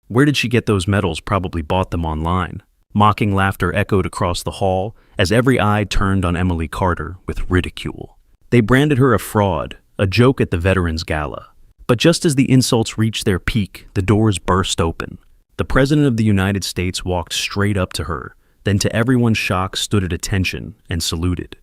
Where did she get those medals? Probably bought them online. Mocking laughter echoed across the hall as every eye turned on Emily Carter with ridicule. They branded her a fraud, a joke at the Veterans Gala. But just as the insults reached their peak, the doors burst open. The President of the United States walked straight up to her, then to everyone's shock stood at attention and saluted.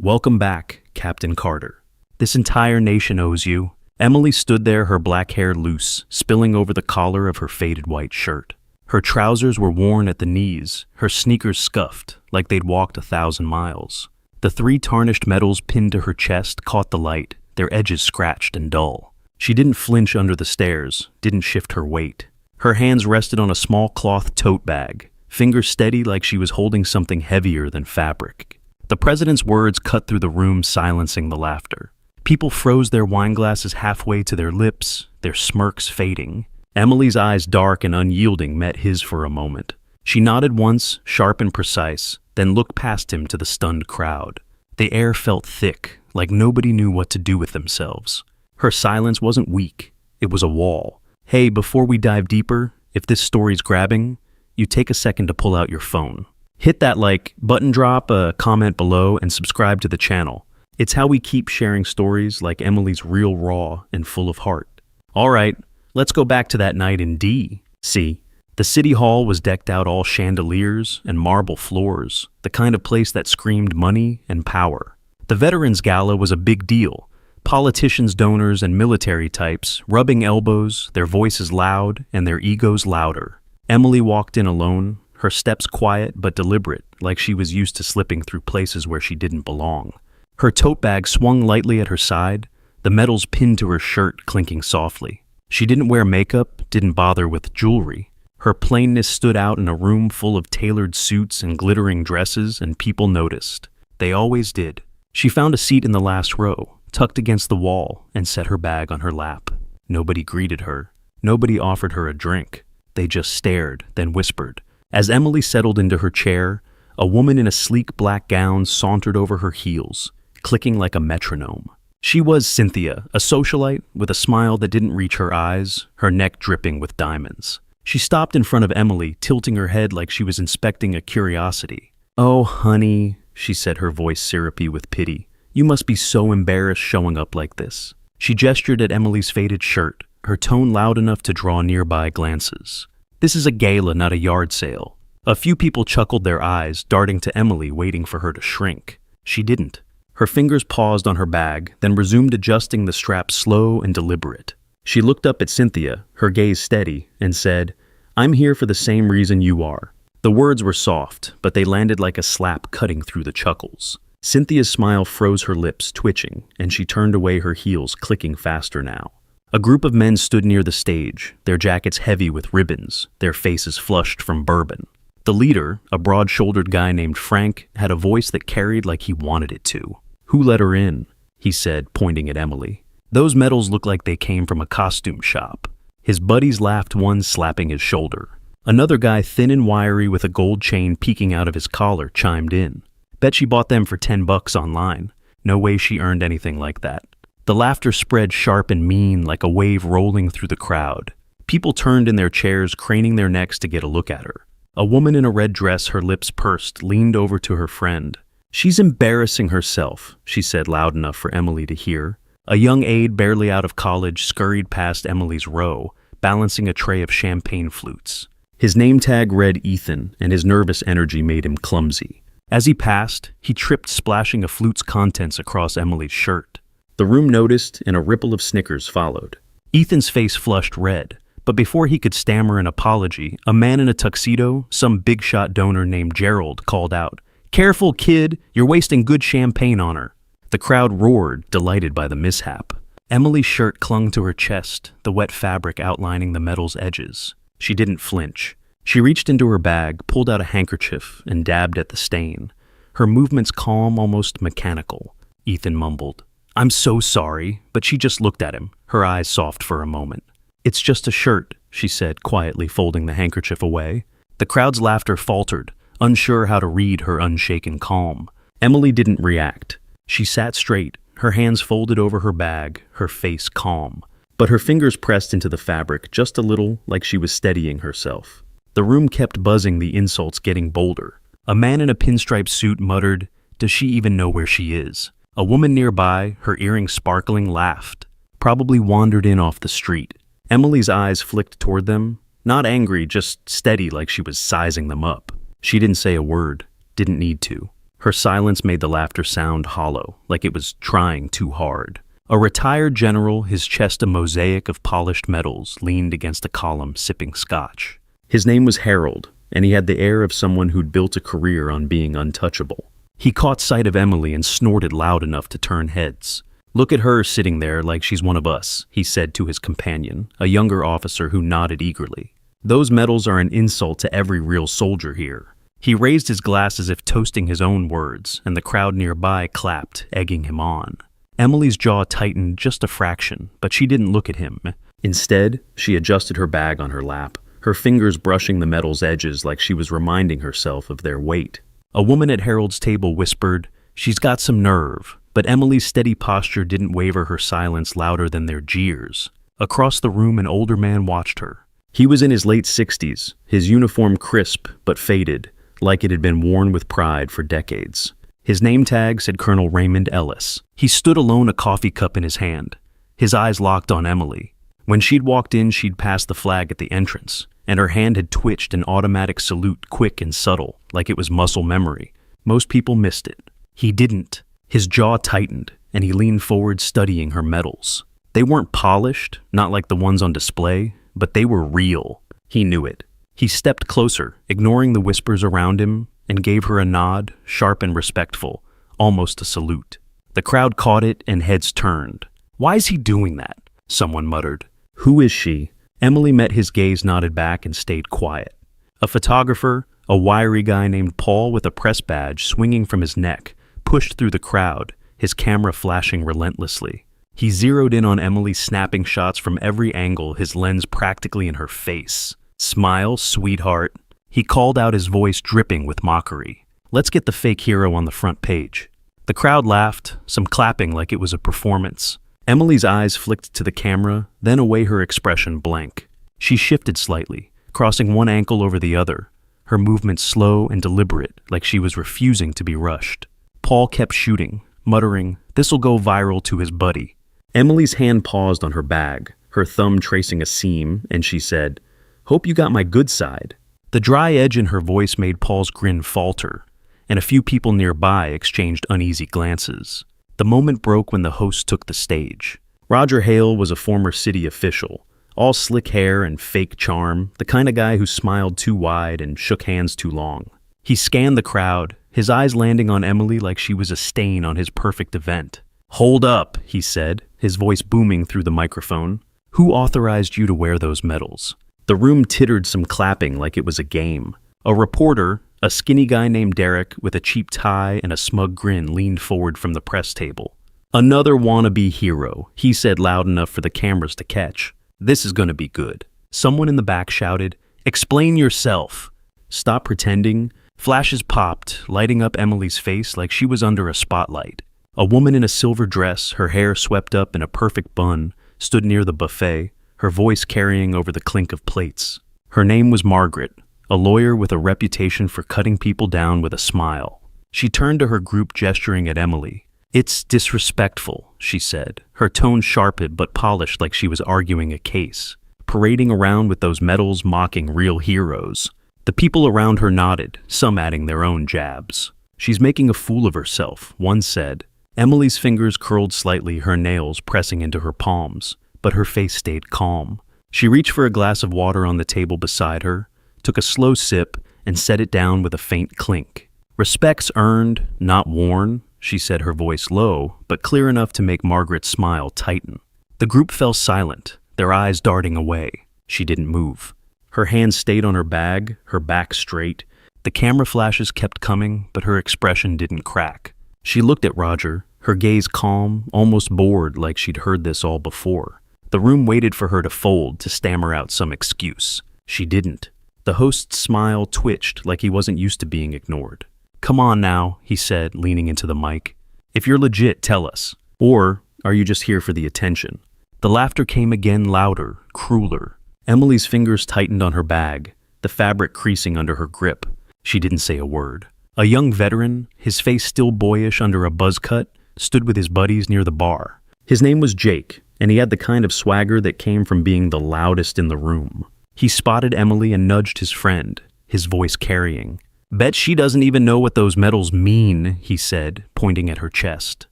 "Welcome back, Captain Carter. This entire nation owes you." Emily stood there, her black hair loose, spilling over the collar of her faded white shirt. Her trousers were worn at the knees, her sneakers scuffed, like they'd walked 1,000 miles. The 3 tarnished medals pinned to her chest caught the light, their edges scratched and dull. She didn't flinch under the stares, didn't shift her weight. Her hands rested on a small cloth tote bag, fingers steady like she was holding something heavier than fabric. The president's words cut through the room, silencing the laughter. People froze their wine glasses halfway to their lips, their smirks fading. Emily's eyes, dark and unyielding, met his for a moment. She nodded once, sharp and precise, then looked past him to the stunned crowd. The air felt thick, like nobody knew what to do with themselves. Her silence wasn't weak, it was a wall. "Hey, before we dive deeper, if this story's grabbing, you take a second to pull out your phone. Hit that like button, drop a comment below, and subscribe to the channel. It's how we keep sharing stories like Emily's real, raw, and full of heart." All right, let's go back to that night in D.C. The city hall was decked out, all chandeliers and marble floors, the kind of place that screamed money and power. The Veterans Gala was a big deal. Politicians, donors, and military types rubbing elbows, their voices loud and their egos louder. Emily walked in alone, her steps quiet but deliberate, like she was used to slipping through places where she didn't belong. Her tote bag swung lightly at her side, the medals pinned to her shirt clinking softly. She didn't wear makeup, didn't bother with jewelry. Her plainness stood out in a room full of tailored suits and glittering dresses, and people noticed. They always did. She found a seat in the last row, tucked against the wall, and set her bag on her lap. Nobody greeted her. Nobody offered her a drink. They just stared, then whispered. As Emily settled into her chair, a woman in a sleek black gown sauntered over her heels, clicking like a metronome. She was Cynthia, a socialite with a smile that didn't reach her eyes, her neck dripping with diamonds. She stopped in front of Emily, tilting her head like she was inspecting a curiosity. "Oh, honey," she said, her voice syrupy with pity. "You must be so embarrassed showing up like this." She gestured at Emily's faded shirt, her tone loud enough to draw nearby glances. "This is a gala, not a yard sale." A few people chuckled, their eyes darting to Emily, waiting for her to shrink. She didn't. Her fingers paused on her bag, then resumed adjusting the strap, slow and deliberate. She looked up at Cynthia, her gaze steady, and said, "I'm here for the same reason you are." The words were soft, but they landed like a slap cutting through the chuckles. Cynthia's smile froze her lips, twitching, and she turned away, her heels clicking faster now. A group of men stood near the stage, their jackets heavy with ribbons, their faces flushed from bourbon. The leader, a broad-shouldered guy named Frank, had a voice that carried like he wanted it to. "Who let her in?" he said, pointing at Emily. "Those medals look like they came from a costume shop." His buddies laughed, one slapping his shoulder. Another guy, thin and wiry with a gold chain peeking out of his collar, chimed in. "Bet she bought them for $10 online. No way she earned anything like that." The laughter spread sharp and mean like a wave rolling through the crowd. People turned in their chairs, craning their necks to get a look at her. A woman in a red dress, her lips pursed, leaned over to her friend. "She's embarrassing herself," she said loud enough for Emily to hear. A young aide, barely out of college, scurried past Emily's row, balancing a tray of champagne flutes. His name tag read Ethan, and his nervous energy made him clumsy. As he passed, he tripped, splashing a flute's contents across Emily's shirt. The room noticed, and a ripple of snickers followed. Ethan's face flushed red, but before he could stammer an apology, a man in a tuxedo, some big-shot donor named Gerald, called out, "Careful, kid, you're wasting good champagne on her." The crowd roared, delighted by the mishap. Emily's shirt clung to her chest, the wet fabric outlining the medal's edges. She didn't flinch. She reached into her bag, pulled out a handkerchief, and dabbed at the stain. Her movements calm, almost mechanical. Ethan mumbled, "I'm so sorry," but she just looked at him, her eyes soft for a moment. "It's just a shirt," she said, quietly folding the handkerchief away. The crowd's laughter faltered, unsure how to read her unshaken calm. Emily didn't react. She sat straight, her hands folded over her bag, her face calm. but her fingers pressed into the fabric just a little, like she was steadying herself. The room kept buzzing, the insults getting bolder. A man in a pinstripe suit muttered, "Does she even know where she is?" A woman nearby, her earrings sparkling, laughed. Probably wandered in off the street. Emily's eyes flicked toward them, not angry, just steady, like she was sizing them up. She didn't say a word, didn't need to. Her silence made the laughter sound hollow, like it was trying too hard. A retired general, his chest a mosaic of polished metals, leaned against a column, sipping scotch. His name was Harold, and he had the air of someone who'd built a career on being untouchable. He caught sight of Emily and snorted loud enough to turn heads. "Look at her sitting there like she's one of us," he said to his companion, a younger officer who nodded eagerly. "Those medals are an insult to every real soldier here." He raised his glass as if toasting his own words, and the crowd nearby clapped, egging him on. Emily's jaw tightened just a fraction, but she didn't look at him. Instead, she adjusted her bag on her lap, her fingers brushing the metal's edges like she was reminding herself of their weight. A woman at Harold's table whispered, "She's got some nerve," but Emily's steady posture didn't waver, her silence louder than their jeers. Across the room, an older man watched her. He was in his late 60s, his uniform crisp but faded, like it had been worn with pride for decades. His name tag said Colonel Raymond Ellis. He stood alone, a coffee cup in his hand. His eyes locked on Emily. When she'd walked in, she'd passed the flag at the entrance, and her hand had twitched, an automatic salute, quick and subtle, like it was muscle memory. Most people missed it. He didn't. His jaw tightened, and he leaned forward, studying her medals. They weren't polished, not like the ones on display, but they were real. He knew it. He stepped closer, ignoring the whispers around him, and gave her a nod, sharp and respectful, almost a salute. The crowd caught it, and heads turned. "Why is he doing that?" someone muttered. "Who is she?" Emily met his gaze, nodded back, and stayed quiet. A photographer, a wiry guy named Paul with a press badge swinging from his neck, pushed through the crowd, his camera flashing relentlessly. He zeroed in on Emily, snapping shots from every angle, his lens practically in her face. "Smile, sweetheart." He called out, his voice dripping with mockery. "Let's get the fake hero on the front page." The crowd laughed, some clapping like it was a performance. Emily's eyes flicked to the camera, then away, her expression blank. She shifted slightly, crossing one ankle over the other, her movements slow and deliberate, like she was refusing to be rushed. Paul kept shooting, muttering, "This'll go viral," to his buddy. Emily's hand paused on her bag, her thumb tracing a seam, and she said, "Hope you got my good side." The dry edge in her voice made Paul's grin falter, and a few people nearby exchanged uneasy glances. The moment broke when the host took the stage. Roger Hale was a former city official, all slick hair and fake charm, the kind of guy who smiled too wide and shook hands too long. He scanned the crowd, his eyes landing on Emily like she was a stain on his perfect event. "Hold up," he said, his voice booming through the microphone. "Who authorized you to wear those medals?" The room tittered, some clapping like it was a game. A reporter, a skinny guy named Derek with a cheap tie and a smug grin, leaned forward from the press table. "Another wannabe hero," he said loud enough for the cameras to catch. "This is going to be good." Someone in the back shouted, "Explain yourself." "Stop pretending." Flashes popped, lighting up Emily's face like she was under a spotlight. A woman in a silver dress, her hair swept up in a perfect bun, stood near the buffet, her voice carrying over the clink of plates. Her name was Margaret, a lawyer with a reputation for cutting people down with a smile. She turned to her group, gesturing at Emily. "It's disrespectful," she said, her tone sharpened but polished like she was arguing a case. "Parading around with those medals, mocking real heroes." The people around her nodded, some adding their own jabs. "She's making a fool of herself," one said. Emily's fingers curled slightly, her nails pressing into her palms, but her face stayed calm. She reached for a glass of water on the table beside her, took a slow sip, and set it down with a faint clink. "Respect's earned, not worn," she said, her voice low, but clear enough to make Margaret's smile tighten. The group fell silent, their eyes darting away. She didn't move. Her hands stayed on her bag, her back straight. The camera flashes kept coming, but her expression didn't crack. She looked at Roger, her gaze calm, almost bored, like she'd heard this all before. The room waited for her to fold, to stammer out some excuse. She didn't. The host's smile twitched like he wasn't used to being ignored. "Come on now," he said, leaning into the mic. "If you're legit, tell us. Or are you just here for the attention?" The laughter came again, louder, crueler. Emily's fingers tightened on her bag, the fabric creasing under her grip. She didn't say a word. A young veteran, his face still boyish under a buzz cut, stood with his buddies near the bar. His name was Jake, and he had the kind of swagger that came from being the loudest in the room. He spotted Emily and nudged his friend, his voice carrying. "Bet she doesn't even know what those medals mean," he said, pointing at her chest.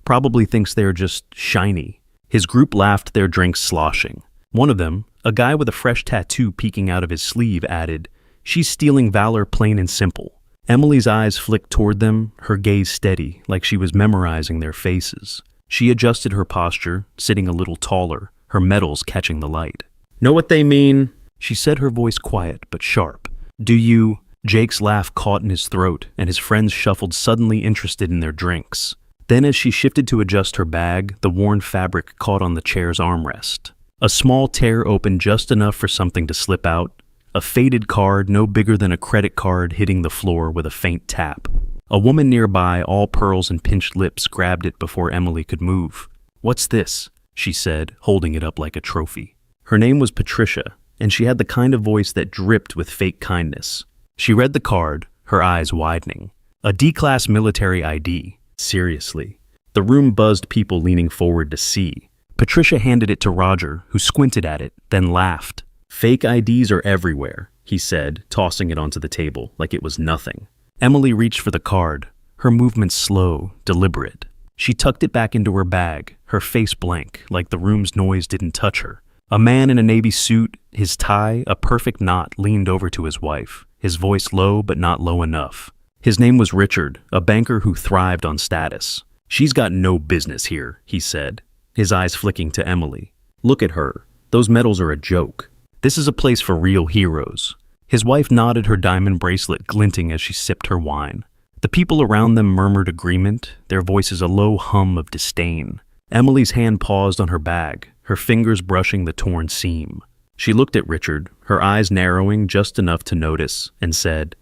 "Probably thinks they're just shiny." His group laughed, their drinks sloshing. One of them, a guy with a fresh tattoo peeking out of his sleeve, added, "She's stealing valor plain and simple." Emily's eyes flicked toward them, her gaze steady, like she was memorizing their faces. She adjusted her posture, sitting a little taller, her medals catching the light. "Know what they mean?" she said, her voice quiet but sharp. "Do you?" Jake's laugh caught in his throat, and his friends shuffled, suddenly interested in their drinks. Then as she shifted to adjust her bag, the worn fabric caught on the chair's armrest. A small tear opened just enough for something to slip out, a faded card no bigger than a credit card hitting the floor with a faint tap. A woman nearby, all pearls and pinched lips, grabbed it before Emily could move. "What's this?" she said, holding it up like a trophy. Her name was Patricia, and she had the kind of voice that dripped with fake kindness. She read the card, her eyes widening. A D-class military ID. Seriously. The room buzzed, people leaning forward to see. Patricia handed it to Roger, who squinted at it, then laughed. "Fake IDs are everywhere," he said, tossing it onto the table like it was nothing. Emily reached for the card, her movements slow, deliberate. She tucked it back into her bag, her face blank, like the room's noise didn't touch her. A man in a navy suit, his tie a perfect knot, leaned over to his wife, his voice low but not low enough. His name was Richard, a banker who thrived on status. "She's got no business here," he said, his eyes flicking to Emily. "Look at her. Those medals are a joke. This is a place for real heroes." His wife nodded, her diamond bracelet glinting as she sipped her wine. The people around them murmured agreement, their voices a low hum of disdain. Emily's hand paused on her bag, her fingers brushing the torn seam. She looked at Richard, her eyes narrowing just enough to notice, and said,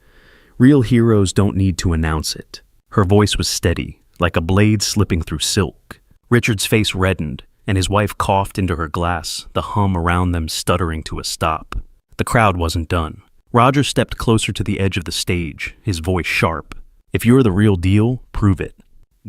"Real heroes don't need to announce it." Her voice was steady, like a blade slipping through silk. Richard's face reddened, and his wife coughed into her glass, the hum around them stuttering to a stop. The crowd wasn't done. Roger stepped closer to the edge of the stage, his voice sharp. "If you're the real deal, prove it.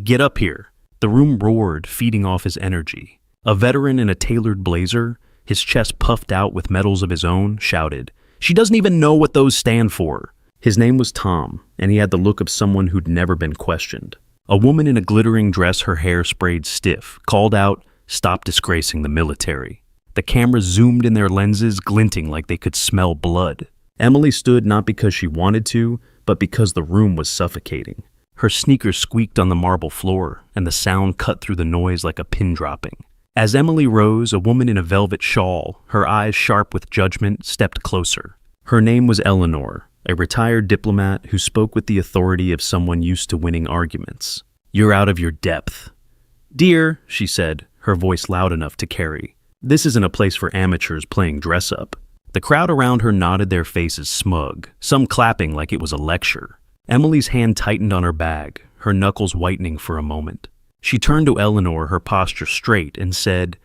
Get up here." The room roared, feeding off his energy. A veteran in a tailored blazer, his chest puffed out with medals of his own, shouted, "She doesn't even know what those stand for." His name was Tom, and he had the look of someone who'd never been questioned. A woman in a glittering dress, her hair sprayed stiff, called out, "Stop disgracing the military." The cameras zoomed in their lenses, glinting like they could smell blood. Emily stood not because she wanted to, but because the room was suffocating. Her sneakers squeaked on the marble floor, and the sound cut through the noise like a pin dropping. As Emily rose, a woman in a velvet shawl, her eyes sharp with judgment, stepped closer. Her name was Eleanor, a retired diplomat who spoke with the authority of someone used to winning arguments. "You're out of your depth." "Dear," she said, her voice loud enough to carry, "this isn't a place for amateurs playing dress-up." The crowd around her nodded, their faces smug, some clapping like it was a lecture. Emily's hand tightened on her bag, her knuckles whitening for a moment. She turned to Eleanor, her posture straight, and said,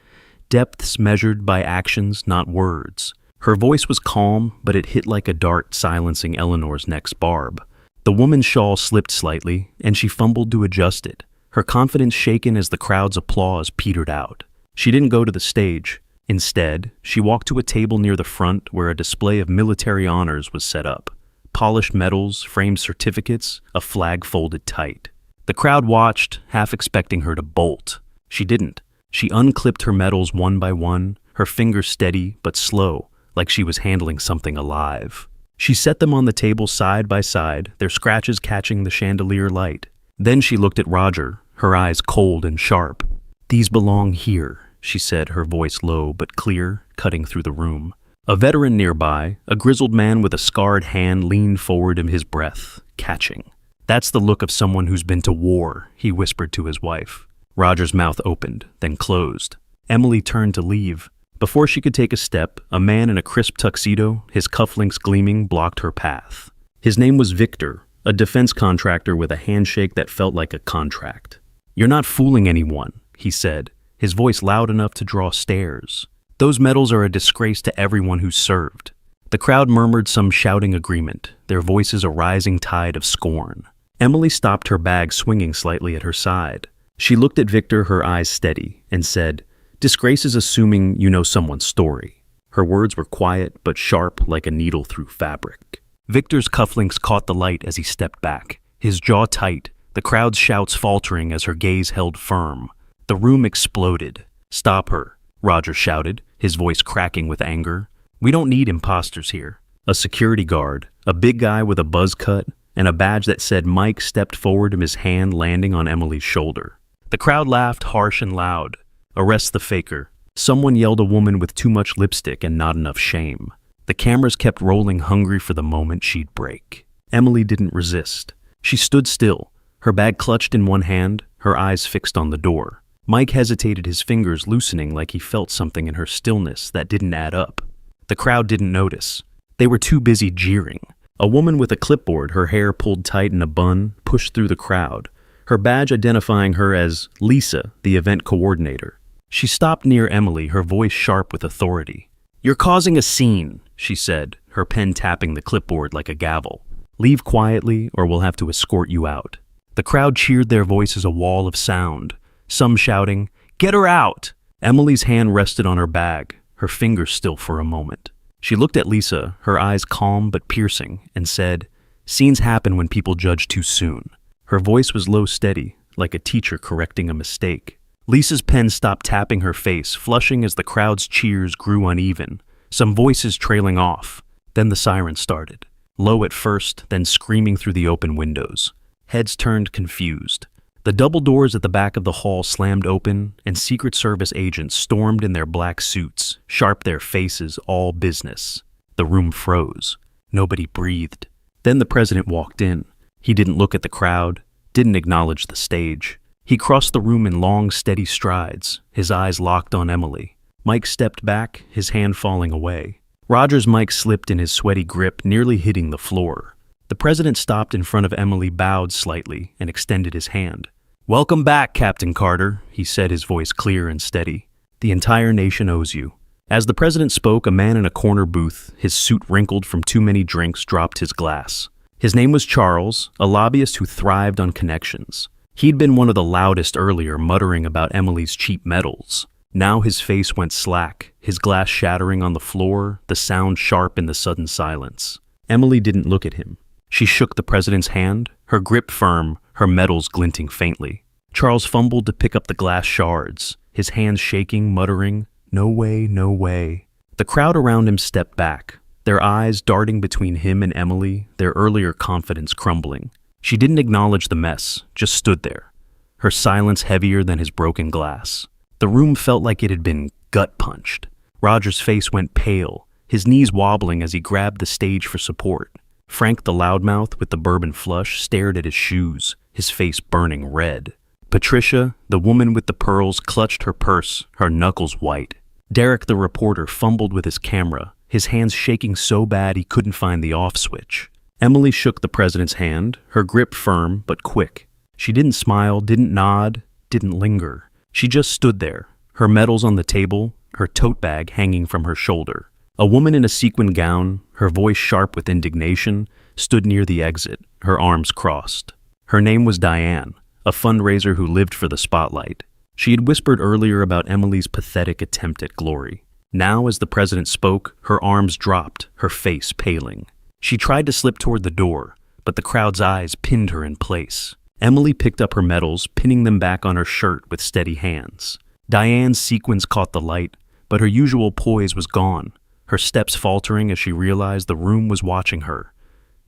"Depths measured by actions, not words." Her voice was calm, but it hit like a dart, silencing Eleanor's next barb. The woman's shawl slipped slightly, and she fumbled to adjust it, her confidence shaken as the crowd's applause petered out. She didn't go to the stage. Instead, she walked to a table near the front where a display of military honors was set up. Polished medals, framed certificates, a flag folded tight. The crowd watched, half expecting her to bolt. She didn't. She unclipped her medals one by one, her fingers steady but slow, like she was handling something alive. She set them on the table side by side, their scratches catching the chandelier light. Then she looked at Roger, her eyes cold and sharp. "These belong here," she said, her voice low but clear, cutting through the room. A veteran nearby, a grizzled man with a scarred hand, leaned forward in his breath, catching. "That's the look of someone who's been to war," he whispered to his wife. Roger's mouth opened, then closed. Emily turned to leave. Before she could take a step, a man in a crisp tuxedo, his cufflinks gleaming, blocked her path. His name was Victor, a defense contractor with a handshake that felt like a contract. "You're not fooling anyone," he said, his voice loud enough to draw stares. "Those medals are a disgrace to everyone who's served." The crowd murmured some shouting agreement, their voices a rising tide of scorn. Emily stopped her bag swinging slightly at her side. She looked at Victor, her eyes steady, and said, "Disgrace is assuming you know someone's story." Her words were quiet but sharp like a needle through fabric. Victor's cufflinks caught the light as he stepped back, his jaw tight, the crowd's shouts faltering as her gaze held firm. The room exploded. "Stop her," Roger shouted, his voice cracking with anger. "We don't need imposters here." A security guard, a big guy with a buzz cut, and a badge that said Mike, stepped forward, his hand landing on Emily's shoulder. The crowd laughed harsh and loud. "Arrest the faker." Someone yelled a woman with too much lipstick and not enough shame. The cameras kept rolling, hungry for the moment she'd break. Emily didn't resist. She stood still, her bag clutched in one hand, her eyes fixed on the door. Mike hesitated, his fingers loosening like he felt something in her stillness that didn't add up. The crowd didn't notice. They were too busy jeering. A woman with a clipboard, her hair pulled tight in a bun, pushed through the crowd, her badge identifying her as Lisa, the event coordinator. She stopped near Emily, her voice sharp with authority. "You're causing a scene," she said, her pen tapping the clipboard like a gavel. "Leave quietly or we'll have to escort you out." The crowd cheered, their voices a wall of sound, some shouting, "Get her out!" Emily's hand rested on her bag, her fingers still for a moment. She looked at Lisa, her eyes calm but piercing, and said, "Scenes happen when people judge too soon." Her voice was low, steady, like a teacher correcting a mistake. Lisa's pen stopped tapping her face, flushing as the crowd's cheers grew uneven, some voices trailing off. Then the siren started, low at first, then screaming through the open windows. Heads turned confused. The double doors at the back of the hall slammed open, and Secret Service agents stormed in their black suits, sharp, their faces all business. The room froze. Nobody breathed. Then the president walked in. He didn't look at the crowd, didn't acknowledge the stage. He crossed the room in long, steady strides, his eyes locked on Emily. Mike stepped back, his hand falling away. Roger's mic slipped in his sweaty grip, nearly hitting the floor. The president stopped in front of Emily, bowed slightly, and extended his hand. "Welcome back, Captain Carter," he said, his voice clear and steady. "The entire nation owes you." As the president spoke, a man in a corner booth, his suit wrinkled from too many drinks, dropped his glass. His name was Charles, a lobbyist who thrived on connections. He'd been one of the loudest earlier, muttering about Emily's cheap medals. Now his face went slack, his glass shattering on the floor, the sound sharp in the sudden silence. Emily didn't look at him. She shook the president's hand, her grip firm, her medals glinting faintly. Charles fumbled to pick up the glass shards, his hands shaking, muttering, "No way, no way." The crowd around him stepped back, their eyes darting between him and Emily, their earlier confidence crumbling. She didn't acknowledge the mess, just stood there, her silence heavier than his broken glass. The room felt like it had been gut-punched. Roger's face went pale, his knees wobbling as he grabbed the stage for support. Frank, the loudmouth with the bourbon flush, stared at his shoes, his face burning red. Patricia, the woman with the pearls, clutched her purse, her knuckles white. Derek, the reporter, fumbled with his camera, his hands shaking so bad he couldn't find the off switch. Emily shook the president's hand, her grip firm but quick. She didn't smile, didn't nod, didn't linger. She just stood there, her medals on the table, her tote bag hanging from her shoulder. A woman in a sequin gown, her voice sharp with indignation, stood near the exit, her arms crossed. Her name was Diane, a fundraiser who lived for the spotlight. She had whispered earlier about Emily's pathetic attempt at glory. Now, as the president spoke, her arms dropped, her face paling. She tried to slip toward the door, but the crowd's eyes pinned her in place. Emily picked up her medals, pinning them back on her shirt with steady hands. Diane's sequins caught the light, but her usual poise was gone, her steps faltering as she realized the room was watching her,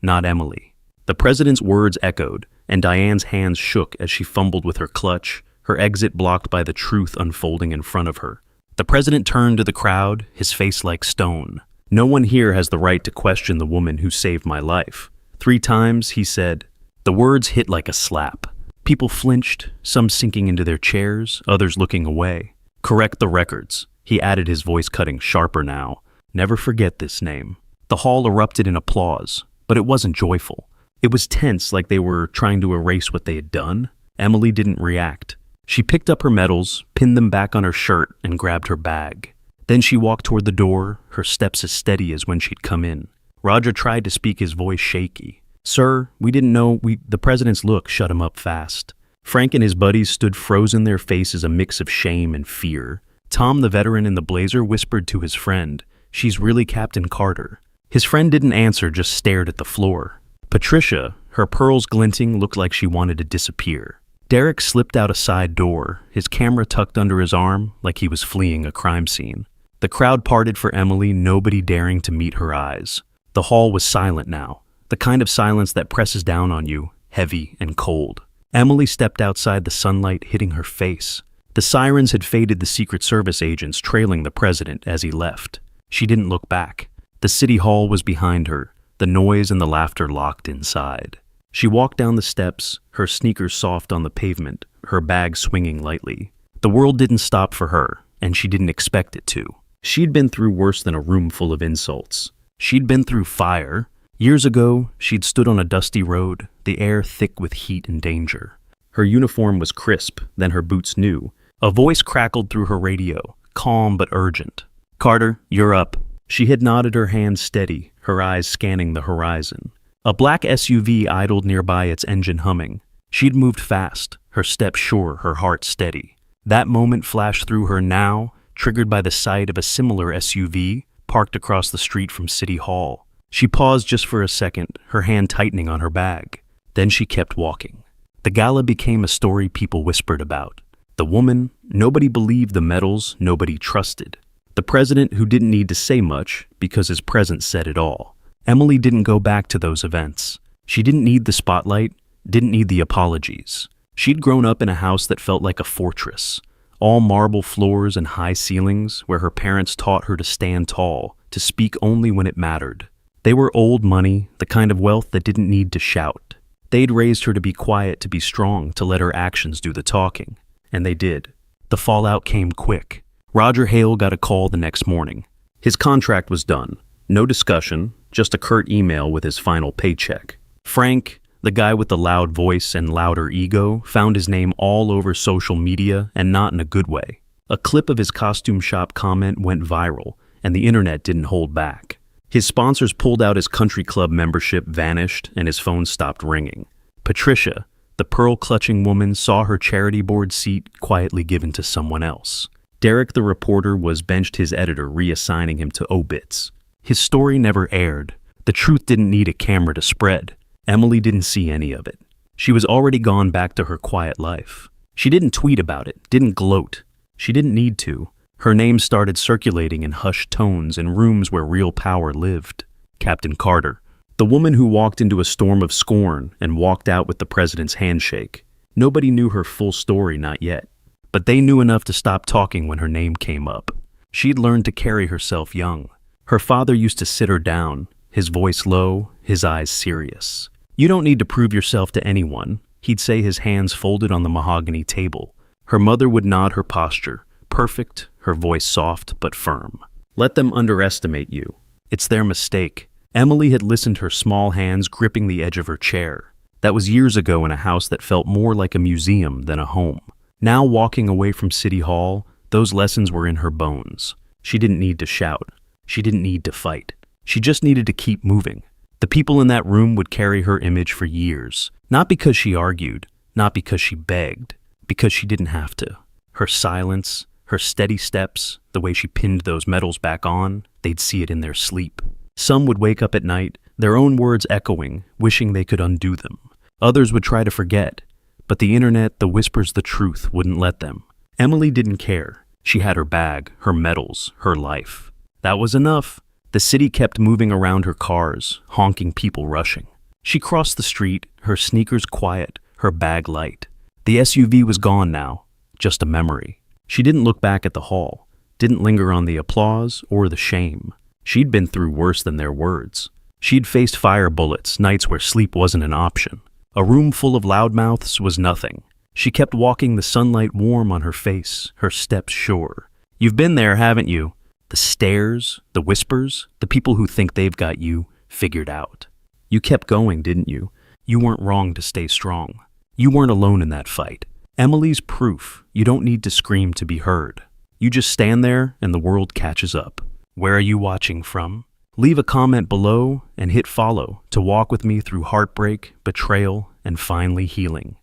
not Emily. The president's words echoed, and Diane's hands shook as she fumbled with her clutch, her exit blocked by the truth unfolding in front of her. The president turned to the crowd, his face like stone. "No one here has the right to question the woman who saved my life." 3 times, he said. The words hit like a slap. People flinched, some sinking into their chairs, others looking away. "Correct the records," he added, his voice cutting sharper now. "Never forget this name." The hall erupted in applause, but it wasn't joyful. It was tense, like they were trying to erase what they had done. Emily didn't react. She picked up her medals, pinned them back on her shirt, and grabbed her bag. Then she walked toward the door, her steps as steady as when she'd come in. Roger tried to speak, his voice shaky. "Sir, we didn't know the president's look shut him up fast." Frank and his buddies stood frozen, their faces a mix of shame and fear. Tom, the veteran in the blazer, whispered to his friend, "She's really Captain Carter." His friend didn't answer, just stared at the floor. Patricia, her pearls glinting, looked like she wanted to disappear. Derek slipped out a side door, his camera tucked under his arm like he was fleeing a crime scene. The crowd parted for Emily, nobody daring to meet her eyes. The hall was silent now, the kind of silence that presses down on you, heavy and cold. Emily stepped outside, the sunlight hitting her face. The sirens had faded, the Secret Service agents trailing the president as he left. She didn't look back. The city hall was behind her, the noise and the laughter locked inside. She walked down the steps, her sneakers soft on the pavement, her bag swinging lightly. The world didn't stop for her, and she didn't expect it to. She'd been through worse than a room full of insults. She'd been through fire. Years ago, she'd stood on a dusty road, the air thick with heat and danger. Her uniform was crisp, then her boots new. A voice crackled through her radio, calm but urgent. "Carter, you're up." She had nodded, her hands steady, her eyes scanning the horizon. A black SUV idled nearby, its engine humming. She'd moved fast, her steps sure, her heart steady. That moment flashed through her now, triggered by the sight of a similar SUV parked across the street from City Hall. She paused just for a second, her hand tightening on her bag. Then she kept walking. The gala became a story people whispered about. The woman, nobody believed, the medals, nobody trusted. The president who didn't need to say much because his presence said it all. Emily didn't go back to those events. She didn't need the spotlight, didn't need the apologies. She'd grown up in a house that felt like a fortress. All marble floors and high ceilings, where her parents taught her to stand tall, to speak only when it mattered. They were old money, the kind of wealth that didn't need to shout. They'd raised her to be quiet, to be strong, to let her actions do the talking. And they did. The fallout came quick. Roger Hale got a call the next morning. His contract was done. No discussion, just a curt email with his final paycheck. Frank, the guy with the loud voice and louder ego, found his name all over social media, and not in a good way. A clip of his costume shop comment went viral, and the internet didn't hold back. His sponsors pulled out, his country club membership vanished, and his phone stopped ringing. Patricia, the pearl-clutching woman, saw her charity board seat quietly given to someone else. Derek, the reporter, was benched, his editor reassigning him to obits. His story never aired. The truth didn't need a camera to spread. Emily didn't see any of it. She was already gone back to her quiet life. She didn't tweet about it, didn't gloat. She didn't need to. Her name started circulating in hushed tones in rooms where real power lived. Captain Carter, the woman who walked into a storm of scorn and walked out with the president's handshake. Nobody knew her full story, not yet. But they knew enough to stop talking when her name came up. She'd learned to carry herself young. Her father used to sit her down, his voice low, his eyes serious. "You don't need to prove yourself to anyone," he'd say, his hands folded on the mahogany table. Her mother would nod, her posture perfect, her voice soft but firm. "Let them underestimate you. It's their mistake." Emily had listened, her small hands gripping the edge of her chair. That was years ago, in a house that felt more like a museum than a home. Now, walking away from City Hall, those lessons were in her bones. She didn't need to shout. She didn't need to fight. She just needed to keep moving. The people in that room would carry her image for years, not because she argued, not because she begged, because she didn't have to. Her silence, her steady steps, the way she pinned those medals back on, they'd see it in their sleep. Some would wake up at night, their own words echoing, wishing they could undo them. Others would try to forget, but the internet, the whispers, the truth wouldn't let them. Emily didn't care. She had her bag, her medals, her life. That was enough. The city kept moving around her cars, honking, people rushing. She crossed the street, her sneakers quiet, her bag light. The SUV was gone now, just a memory. She didn't look back at the hall, didn't linger on the applause or the shame. She'd been through worse than their words. She'd faced fire bullets, nights where sleep wasn't an option. A room full of loudmouths was nothing. She kept walking, the sunlight warm on her face, her steps sure. "You've been there, haven't you? The stares, the whispers, the people who think they've got you figured out. You kept going, didn't you? You weren't wrong to stay strong. You weren't alone in that fight. Emily's proof you don't need to scream to be heard. You just stand there and the world catches up. Where are you watching from? Leave a comment below and hit follow to walk with me through heartbreak, betrayal, and finally healing.